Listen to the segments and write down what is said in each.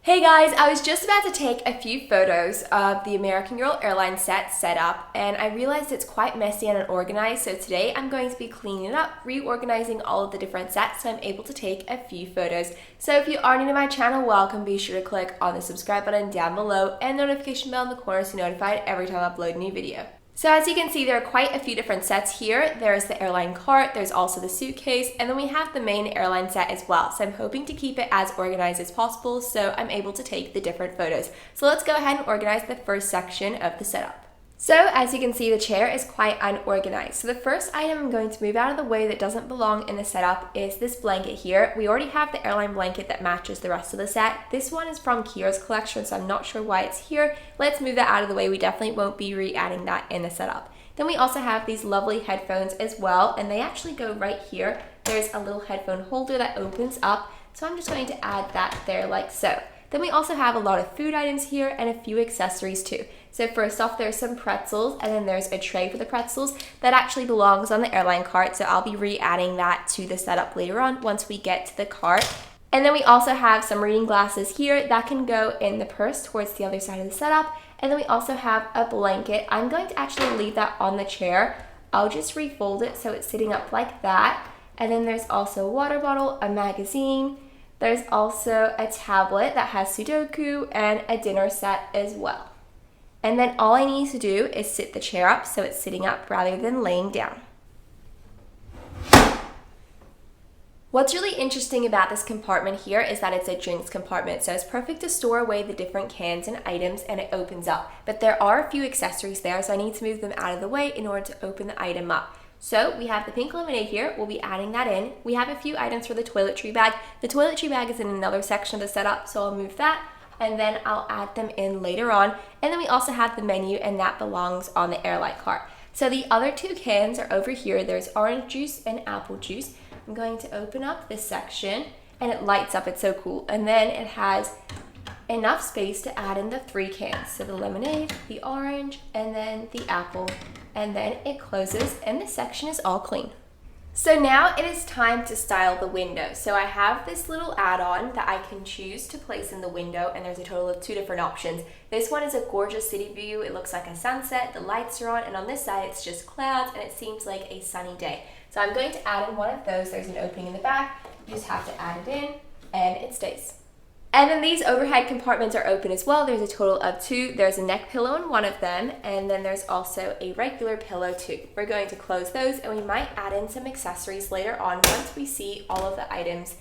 Hey guys, I was just about to take a few photos of the American Girl airline set up, and I realized it's quite messy and unorganized, so today I'm going to be cleaning it up, reorganizing all of the different sets so I'm able to take a few photos. So if you are new to my channel, welcome. Be sure to click on the subscribe button down below and notification bell in the corner so you're notified every time I upload a new video. So as you can see, there are quite a few different sets here. There's the Airline Cart, there's also the Suitcase, and then we have the main airline set as well. So I'm hoping to keep it as organized as possible so I'm able to take the different photos. So let's go ahead and organize the first section of the setup. So as you can see, the chair is quite unorganized. So the first item I'm going to move out of the way that doesn't belong in the setup is this blanket here. We already have the airline blanket that matches the rest of the set. This one is from Kira's collection, so I'm not sure why it's here. Let's move that out of the way. We definitely won't be re-adding that in the setup. Then we also have these lovely headphones as well, and they actually go right here. There's a little headphone holder that opens up, so I'm just going to add that there like so. Then we also have a lot of food items here and a few accessories too. So first off, there's some pretzels, and then there's a tray for the pretzels that actually belongs on the airline cart, so I'll be re-adding that to the setup later on once we get to the cart. And then we also have some reading glasses here that can go in the purse towards the other side of the setup. And then we also have a blanket. I'm going to actually leave that on the chair. I'll just refold it so it's sitting up like that. And then there's also a water bottle, a magazine. There's also a tablet that has Sudoku and a dinner set as well. And then all I need to do is sit the chair up so it's sitting up rather than laying down. What's really interesting about this compartment here is that it's a drinks compartment, so it's perfect to store away the different cans and items, and it opens up. But there are a few accessories there, so I need to move them out of the way in order to open the item up. So we have the pink lemonade here, we'll be adding that in. We have a few items for the toiletry bag. The toiletry bag is in another section of the setup, so I'll move that, and then I'll add them in later on. And then we also have the menu, and that belongs on the airline cart. So the other two cans are over here. There's orange juice and apple juice. I'm going to open up this section, and it lights up, it's so cool. And then it has enough space to add in the 3 cans. So the lemonade, the orange, and then the apple. And then it closes, and this section is all clean. So now it is time to style the window. So I have this little add-on that I can choose to place in the window, and there's a total of 2 different options. This one is a gorgeous city view. It looks like a sunset, the lights are on, and on this side it's just clouds, and it seems like a sunny day. So I'm going to add in one of those. There's an opening in the back. You just have to add it in, and it stays. And then these overhead compartments are open as well. There's a total of 2. There's a neck pillow in one of them, and then there's also a regular pillow too. We're going to close those, and we might add in some accessories later on once we see all of the items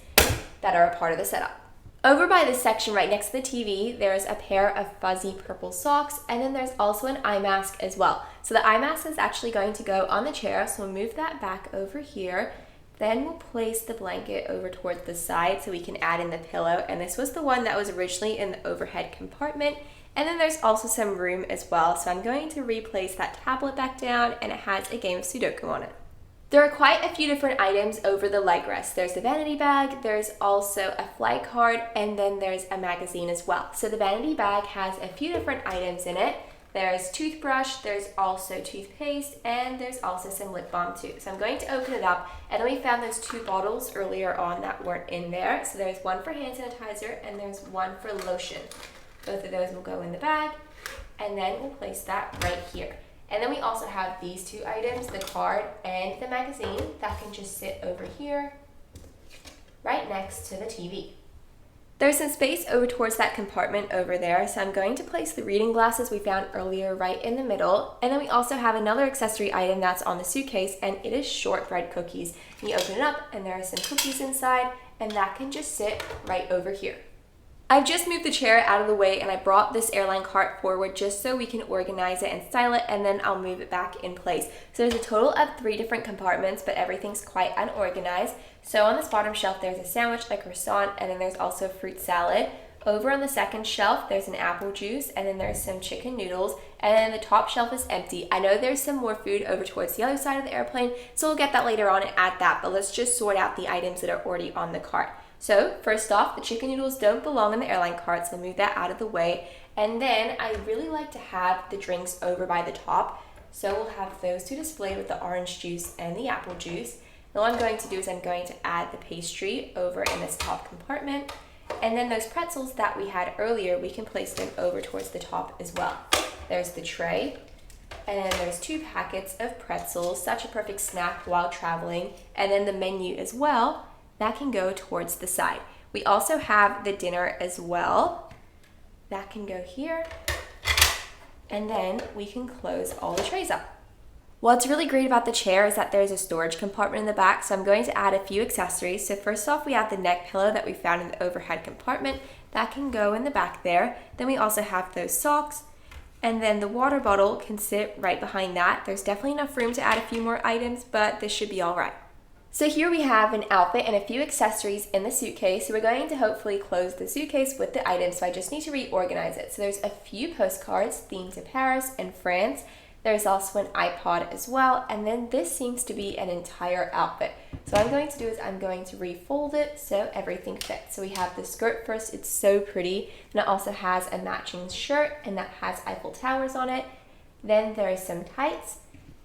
that are a part of the setup. Over by this section right next to the TV, there's a pair of fuzzy purple socks, and then there's also an eye mask as well. So the eye mask is actually going to go on the chair, so we'll move that back over here. Then we'll place the blanket over towards the side so we can add in the pillow. And this was the one that was originally in the overhead compartment. And then there's also some room as well. So I'm going to replace that tablet back down, and it has a game of Sudoku on it. There are quite a few different items over the leg rest. There's the vanity bag, there's also a flight card, and then there's a magazine as well. So the vanity bag has a few different items in it. There's toothbrush, there's also toothpaste, and there's also some lip balm too. So I'm going to open it up, and then we found those 2 bottles earlier on that weren't in there. So there's one for hand sanitizer, and there's one for lotion. Both of those will go in the bag, and then we'll place that right here. And then we also have these 2 items, the card and the magazine, that can just sit over here, right next to the TV. There's some space over towards that compartment over there, so I'm going to place the reading glasses we found earlier right in the middle. And then we also have another accessory item that's on the suitcase, and it is shortbread cookies. And you open it up, and there are some cookies inside, and that can just sit right over here. I've just moved the chair out of the way, and I brought this airline cart forward just so we can organize it and style it, and then I'll move it back in place. So there's a total of 3 different compartments, but everything's quite unorganized. So on this bottom shelf, there's a sandwich, a croissant, and then there's also fruit salad. Over on the second shelf, there's an apple juice, and then there's some chicken noodles, and then the top shelf is empty. I know there's some more food over towards the other side of the airplane, so we'll get that later on and add that, but let's just sort out the items that are already on the cart. So first off, the chicken noodles don't belong in the airline cart, so move that out of the way. And then I really like to have the drinks over by the top, so we'll have those 2 displayed with the orange juice and the apple juice. And what I'm going to do is I'm going to add the pastry over in this top compartment. And then those pretzels that we had earlier, we can place them over towards the top as well. There's the tray, and then there's 2 packets of pretzels, such a perfect snack while traveling. And then the menu as well, that can go towards the side. We also have the dinner as well. That can go here. And then we can close all the trays up. What's really great about the chair is that there's a storage compartment in the back, so I'm going to add a few accessories. So first off, we have the neck pillow that we found in the overhead compartment. That can go in the back there. Then we also have those socks, and then the water bottle can sit right behind that. There's definitely enough room to add a few more items, but this should be all right. So here we have an outfit and a few accessories in the suitcase. So we're going to hopefully close the suitcase with the items, so I just need to reorganize it. So there's a few postcards themed to Paris and France. There's also an iPod as well, and then this seems to be an entire outfit. So what I'm going to do is I'm going to refold it so everything fits. So we have the skirt first, it's so pretty, and it also has a matching shirt, and that has Eiffel Towers on it. Then there is some tights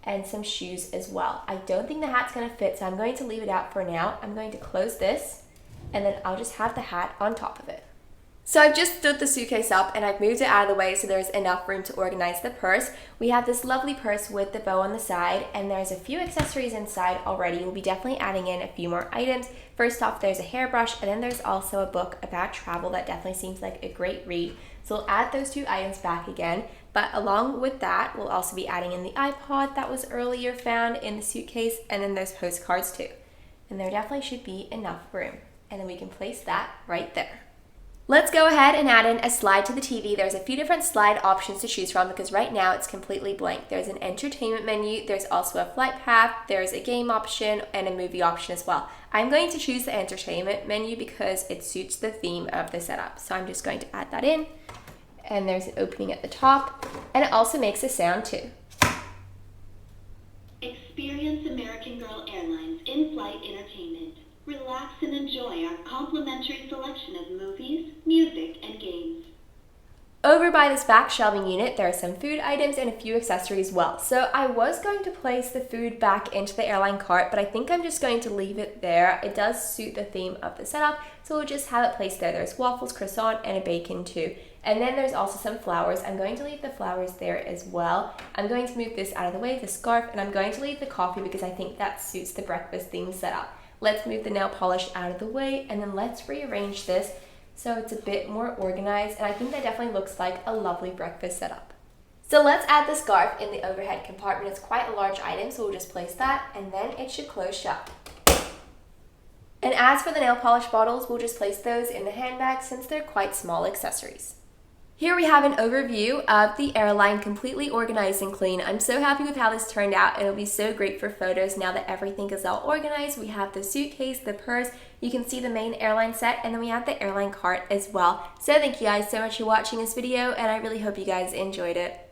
and some shoes as well. I don't think the hat's gonna fit, so I'm going to leave it out for now. I'm going to close this, and then I'll just have the hat on top of it. So I've just stood the suitcase up and I've moved it out of the way so there's enough room to organize the purse. We have this lovely purse with the bow on the side, and there's a few accessories inside already. We'll be definitely adding in a few more items. First off, there's a hairbrush, and then there's also a book about travel that definitely seems like a great read. So we'll add those 2 items back again. But along with that, we'll also be adding in the iPod that was earlier found in the suitcase, and then those postcards too. And there definitely should be enough room. And then we can place that right there. Let's go ahead and add in a slide to the TV. There's a few different slide options to choose from because right now it's completely blank. There's an entertainment menu, there's also a flight path, there's a game option, and a movie option as well. I'm going to choose the entertainment menu because it suits the theme of the setup. So I'm just going to add that in. And there's an opening at the top, and it also makes a sound too. Experience American Girl Airlines in-flight entertainment. Relax and enjoy our complimentary selection of movies, music, and games. Over by this back shelving unit, there are some food items and a few accessories as well. So I was going to place the food back into the airline cart, but I think I'm just going to leave it there. It does suit the theme of the setup, so we'll just have it placed there. There's waffles, croissant, and a bacon too. And then there's also some flowers. I'm going to leave the flowers there as well. I'm going to move this out of the way, the scarf, and I'm going to leave the coffee because I think that suits the breakfast theme setup. Let's move the nail polish out of the way, and then let's rearrange this so it's a bit more organized, and I think that definitely looks like a lovely breakfast setup. So let's add the scarf in the overhead compartment. It's quite a large item, so we'll just place that, and then it should close shut. And as for the nail polish bottles, we'll just place those in the handbag since they're quite small accessories. Here we have an overview of the airline, completely organized and clean. I'm so happy with how this turned out, and it'll be so great for photos now that everything is all organized. We have the suitcase, the purse, you can see the main airline set, and then we have the airline cart as well. So thank you guys so much for watching this video, and I really hope you guys enjoyed it.